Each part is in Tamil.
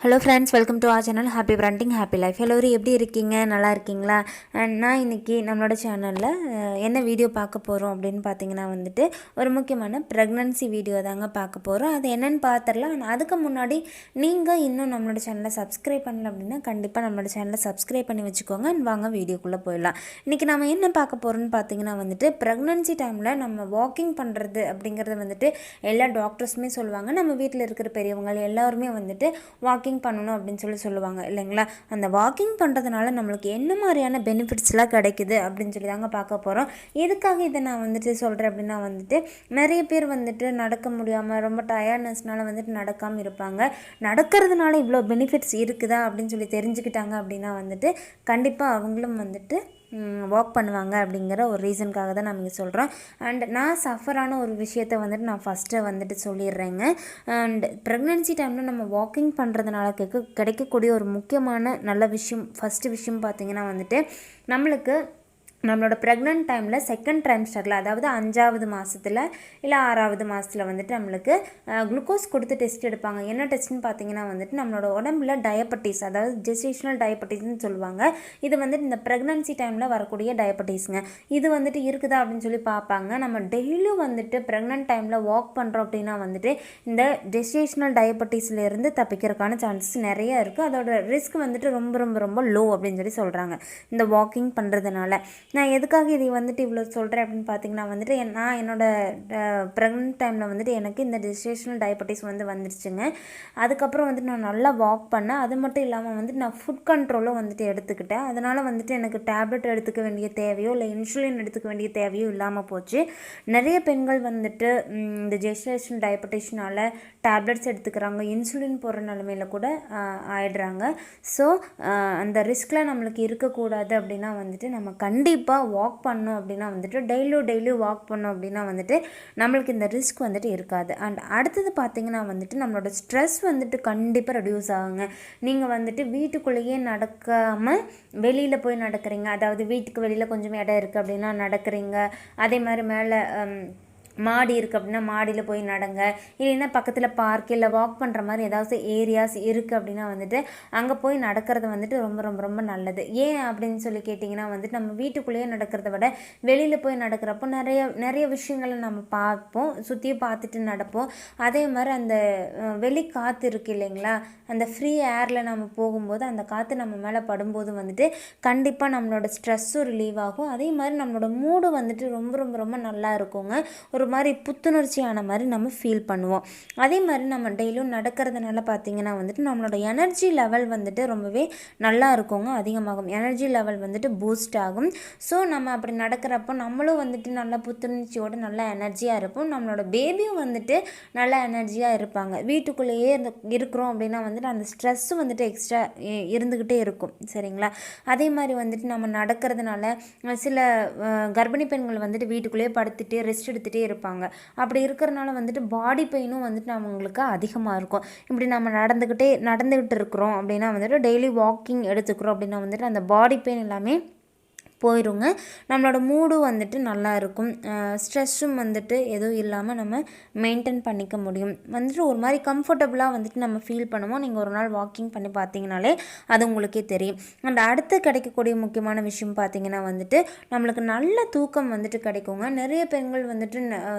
Hello friends, welcome to R channel. Happy branding happy life. எல்லோரும் எப்படி இருக்கீங்க? நல்லா இருக்கீங்களா? அண்ட் நான் இன்றைக்கி நம்மளோட சேனலில் என்ன வீடியோ பார்க்க போகிறோம் அப்படின்னு பார்த்தீங்கன்னா ஒரு முக்கியமான ப்ரெக்னன்சி வீடியோ தாங்க பார்க்க போகிறோம். அது என்னென்னு பார்த்துடலாம். ஆனால் அதுக்கு முன்னாடி நீங்கள் இன்னும் நம்மளோட சேனலை சப்ஸ்கிரைப் பண்ணல அப்படின்னா கண்டிப்பாக நம்மளோட சேனலை சப்ஸ்கிரைப் பண்ணி வச்சுக்கோங்க. வாங்க வீடியோக்குள்ளே போயிடலாம். இன்றைக்கி நம்ம என்ன பார்க்க போகிறோம்னு பார்த்தீங்கன்னா ப்ரெக்னன்சி டைமில் நம்ம வாக்கிங் பண்ணுறது அப்படிங்கிறது எல்லா டாக்டர்ஸுமே சொல்லுவாங்க. நம்ம வீட்டில் இருக்கிற பெரியவங்க எல்லாருமே வாக்கிங் பண்ணணும் அப்படின்னு சொல்லுவாங்க இல்லைங்களா? அந்த வாக்கிங் பண்ணுறதுனால நம்மளுக்கு என்ன மாதிரியான பெனிஃபிட்ஸ்லாம் கிடைக்குது அப்படின்னு சொல்லி தாங்க பார்க்க போகிறோம். எதுக்காக இதை நான் சொல்கிறேன் அப்படின்னா நிறைய பேர் நடக்க முடியாமல் ரொம்ப டயர்ட்னஸ்னால நடக்காமல் இருப்பாங்க. நடக்கிறதுனால இவ்வளோ பெனிஃபிட்ஸ் இருக்குதா அப்படின்னு சொல்லி தெரிஞ்சுக்கிட்டாங்க அப்படின்னா கண்டிப்பாக அவங்களும் வாக் பண்ணுவாங்க அப்படிங்கிற ஒரு ரீசனுக்காக தான் நம்ம சொல்கிறோம். அண்ட் நான் சஃபரான ஒரு விஷயத்தை நான் ஃபஸ்ட்டு சொல்லிடுறேங்க. அண்ட் ப்ரெக்னென்சி டைமில் நம்ம வாக்கிங் பண்ணுறதுனால கிடைக்கக்கூடிய ஒரு முக்கியமான நல்ல விஷயம், ஃபஸ்ட்டு விஷயம் பார்த்திங்கன்னா நம்மளுக்கு நம்மளோட ப்ரெக்னென்ட் டைமில் செகண்ட் ட்ரைம்ஸ்டரில், அதாவது 5ஆவது மாதத்தில் இல்லை 6ஆவது மாதத்தில் நம்மளுக்கு குளுக்கோஸ் கொடுத்து டெஸ்ட் எடுப்பாங்க. என்ன டெஸ்ட்னு பார்த்தீங்கன்னா நம்மளோட உடம்புல டயபெட்டிஸ், அதாவது ஜெஸ்டேஷனல் டயபெட்டிஸ்னு சொல்லுவாங்க. இது இந்த ப்ரெக்னன்சி டைமில் வரக்கூடிய டயபெட்டிஸுங்க. இது இருக்குதா அப்படின்னு சொல்லி பார்ப்பாங்க. நம்ம டெய்லியும் ப்ரெக்னென்ட் டைமில் வாக் பண்ணுறோம் அப்படின்னா இந்த ஜெஸ்டேஷனல் டயபெட்டிஸ்லேருந்து தப்பிக்கிறதுக்கான சான்சஸ் நிறைய இருக்குது. அதோட ரிஸ்க் ரொம்ப ரொம்ப ரொம்ப லோ அப்படின்னு சொல்லி சொல்கிறாங்க இந்த வாக்கிங் பண்ணுறதுனால. நான் எதுக்காக இதை இவ்வளோ சொல்கிறேன் அப்படின்னு பார்த்தீங்கன்னா நான் என்னோடய ப்ரெக்னென்ட் டைமில் எனக்கு இந்த ஜெஸ்டேஷனல் டயபெட்டிஸ் வந்துருச்சுங்க. அதுக்கப்புறம் நான் நல்லா வாக் பண்ணேன். அது மட்டும் இல்லாமல் நான் ஃபுட் கண்ட்ரோலும் எடுத்துக்கிட்டேன். அதனால் எனக்கு டேப்லெட் எடுத்துக்க வேண்டிய தேவையோ இல்லை இன்சுலின் எடுத்துக்க வேண்டிய தேவையோ இல்லாமல் போச்சு. நிறைய பெண்கள் இந்த ஜெஸ்டேஷனல் டயபெட்டிஸ்னால் டேப்லெட்ஸ் எடுத்துக்கிறாங்க, இன்சுலின் போடுற நிலமையில கூட ஆயிடுறாங்க. ஸோ அந்த ரிஸ்கில் நம்மளுக்கு இருக்கக்கூடாது அப்படின்னா நம்ம கண்டிப்பாக வாக் பண்ணோம் அப்படின்னா டெய்லி வாக் பண்ணோம் அப்படின்னா நம்மளுக்கு இந்த ரிஸ்க் இருக்காது. அண்ட் அடுத்தது பார்த்திங்கன்னா நம்மளோட ஸ்ட்ரெஸ் கண்டிப்பாக ரெடியூஸ் ஆகுங்க. நீங்கள் வீட்டுக்குள்ளேயே நடக்காமல் வெளியில் போய் நடக்கிறீங்க, அதாவது வீட்டுக்கு வெளியில் கொஞ்சம் இடம் இருக்குது அப்படின்னா நடக்கிறீங்க. அதே மாதிரி மேலே மாடி இருக்குது அப்படின்னா மாடியில் போய் நடங்க. இல்லைன்னா பக்கத்தில் பார்க் இல்லை வாக் பண்ணுற மாதிரி ஏதாவது ஏரியாஸ் இருக்குது அப்படின்னா அங்கே போய் நடக்கிறது ரொம்ப ரொம்ப ரொம்ப நல்லது. ஏன் அப்படின்னு சொல்லி கேட்டிங்கன்னா நம்ம வீட்டுக்குள்ளேயே நடக்கிறத விட வெளியில் போய் நடக்கிறப்போ நிறைய விஷயங்களை நம்ம பார்ப்போம், சுற்றியும் பார்த்துட்டு நடப்போம். அதே மாதிரி அந்த வெளி காற்று இருக்குது இல்லைங்களா, அந்த ஃப்ரீ ஏரில் நம்ம போகும்போது அந்த காற்று நம்ம மேலே படும்போது கண்டிப்பாக நம்மளோட ஸ்ட்ரெஸ்ஸும் ரிலீவ் ஆகும். அதே மாதிரி நம்மளோட மூடு ரொம்ப ரொம்ப ரொம்ப நல்லா இருக்குங்க. ஒரு மாதிரி புத்துணர்ச்சியான மாதிரி நம்ம ஃபீல் பண்ணுவோம். அதே மாதிரி நம்ம டெய்லியும் நடக்கிறதுனால பார்த்திங்கன்னா நம்மளோட எனர்ஜி லெவல் ரொம்பவே நல்லா இருக்குங்க, அதிகமாகும். எனர்ஜி லெவல் பூஸ்ட் ஆகும். ஸோ நம்ம அப்படி நடக்கிறப்போ நம்மளும் நல்லா புத்துணர்ச்சியோடு நல்லா எனர்ஜியாக இருப்போம். நம்மளோட பேபியும் நல்லா எனர்ஜியாக இருப்பாங்க. வீட்டுக்குள்ளேயே இருக்கிறோம் அப்படின்னா அந்த ஸ்ட்ரெஸ்ஸும் எக்ஸ்ட்ரா இருந்துக்கிட்டே இருக்கும். சரிங்களா? அதே மாதிரி நம்ம நடக்கிறதுனால சில கர்ப்பிணி பெண்கள் வீட்டுக்குள்ளேயே படுத்துகிட்டே ரெஸ்ட் எடுத்துகிட்டே இருப்பாங்க. அப்படி இருக்கிறனால பாடி பெயினும் அவங்களுக்கு அதிகமாக இருக்கும். இப்படி நம்ம நடந்துக்கிட்டு இருக்கிறோம் அப்படின்னா டெய்லி வாக்கிங் எடுத்துக்கிறோம் அப்படின்னா அந்த பாடி பெயின் எல்லாமே போயிடுங்க. நம்மளோட மூடும் நல்லா இருக்கும். ஸ்ட்ரெஸ்ஸும் எதுவும் இல்லாமல் நம்ம மெயின்டைன் பண்ணிக்க முடியும். ஒரு மாதிரி கம்ஃபர்டபுளாக நம்ம ஃபீல் பண்ணுவோம். நீங்கள் ஒரு நாள் வாக்கிங் பண்ணி பார்த்தீங்கனாலே அது உங்களுக்கே தெரியும். அண்ட் அடுத்து கிடைக்கக்கூடிய முக்கியமான விஷயம் பார்த்தீங்கன்னா நம்மளுக்கு நல்ல தூக்கம் கிடைக்குங்க. நிறைய பெண்கள்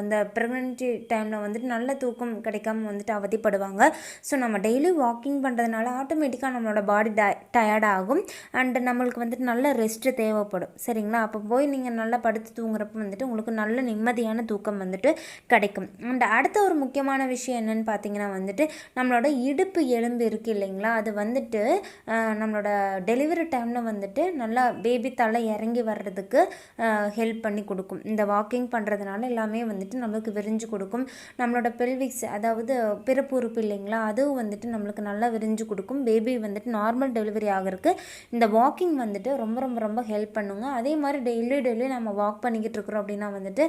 இந்த ப்ரெக்னன்சி டைமில் நல்ல தூக்கம் கிடைக்காம அவதிப்படுவாங்க. ஸோ நம்ம டெய்லி வாக்கிங் பண்ணுறதுனால ஆட்டோமேட்டிக்காக நம்மளோட பாடி டயர்டாகும். அண்ட் நம்மளுக்கு நல்ல ரெஸ்ட்டு தேவைப்படும். சரிங்களா? அப்போ போய் நீங்கள் நல்லா படுத்து தூங்குறப்ப உங்களுக்கு நல்ல நிம்மதியான தூக்கம் கிடைக்கும். அண்ட் அடுத்த ஒரு முக்கியமான விஷயம் என்னென்னு பார்த்தீங்கன்னா நம்மளோட இடுப்பு எலும்பு இருக்குது இல்லைங்களா, அது நம்மளோட டெலிவரி டைமில் நல்லா பேபி தலை இறங்கி வர்றதுக்கு ஹெல்ப் பண்ணி கொடுக்கும். இந்த வாக்கிங் பண்ணுறதுனால எல்லாமே நம்மளுக்கு விரிஞ்சு கொடுக்கும். நம்மளோட பெல்விக்ஸ், அதாவது பிறப்பு உறுப்பு இல்லைங்களா, அதுவும் நம்மளுக்கு நல்லா விரிஞ்சு கொடுக்கும். பேபி நார்மல் டெலிவரி ஆகிறதுக்கு இந்த வாக்கிங் ரொம்ப ரொம்ப ரொம்ப ஹெல்ப் பண்ணுங்க. சொல்லுவாங்க. அதே மாதிரி டெய்லி நம்ம வாக் பண்ணிக்கிட்டு இருக்கிறோம் அப்படின்னா வந்துட்டு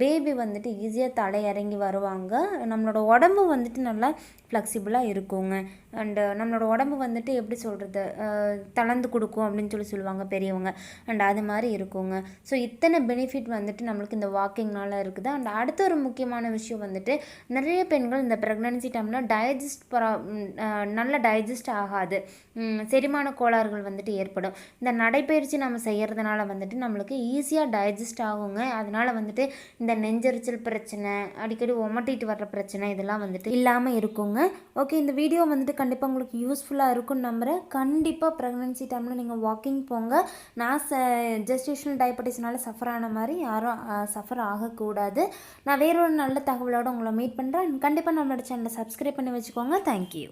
பேபி வந்துட்டு ஈஸியாக தலை இறங்கி வருவாங்க. நம்மளோட உடம்பு வந்துட்டு நல்லா ஃப்ளெக்சிபிளாக இருக்குங்க. அண்டு நம்மளோட உடம்பு வந்துட்டு எப்படி சொல்கிறது, தளர்ந்து கொடுக்கும் அப்படின்னு சொல்லுவாங்க பெரியவங்க. அண்ட் அது மாதிரி இருக்குங்க. ஸோ இத்தனை பெனிஃபிட் வந்துட்டு நம்மளுக்கு இந்த வாக்கிங்னால இருக்குது. அண்ட் அடுத்த ஒரு முக்கியமான விஷயம் வந்துட்டு நிறைய பெண்கள் இந்த ப்ரெக்னன்சி டைமில் நல்ல டைஜஸ்ட் ஆகாது, செரிமான கோளாறுகள் வந்துட்டு ஏற்படும். இந்த நடைப்பயிற்சி நம்ம செய்கிறதுனால வந்துட்டு நம்மளுக்கு ஈஸியாக டைஜஸ்ட் ஆகுங்க. அதனால் வந்துட்டு இந்த நெஞ்செரிச்சல் பிரச்சனை, அடிக்கடி ஒமட்டிட்டு வர்ற பிரச்சனை இதெல்லாம் வந்துட்டு இல்லாமல் இருக்குங்க. ஓகே, இந்த வீடியோ வந்துட்டு கண்டிப்பாக உங்களுக்கு யூஸ்ஃபுல்லாக இருக்கும்னு நம்புகிறேன். கண்டிப்பாக ப்ரெக்னன்சி டைமில் நீங்கள் வாக்கிங் போங்க. நான் ஜெஸ்டேஷனல் டயபெட்டிஸ்னால சஃபர் ஆன மாதிரி யாரும் சஃபர் ஆகக்கூடாது. நான் வேறொரு நல்ல தகவலோடு உங்களை மீட் பண்ணுறேன். கண்டிப்பாக நம்மளோட சேனலை சப்ஸ்கிரைப் பண்ணி வச்சுக்கோங்க. தேங்க்யூ.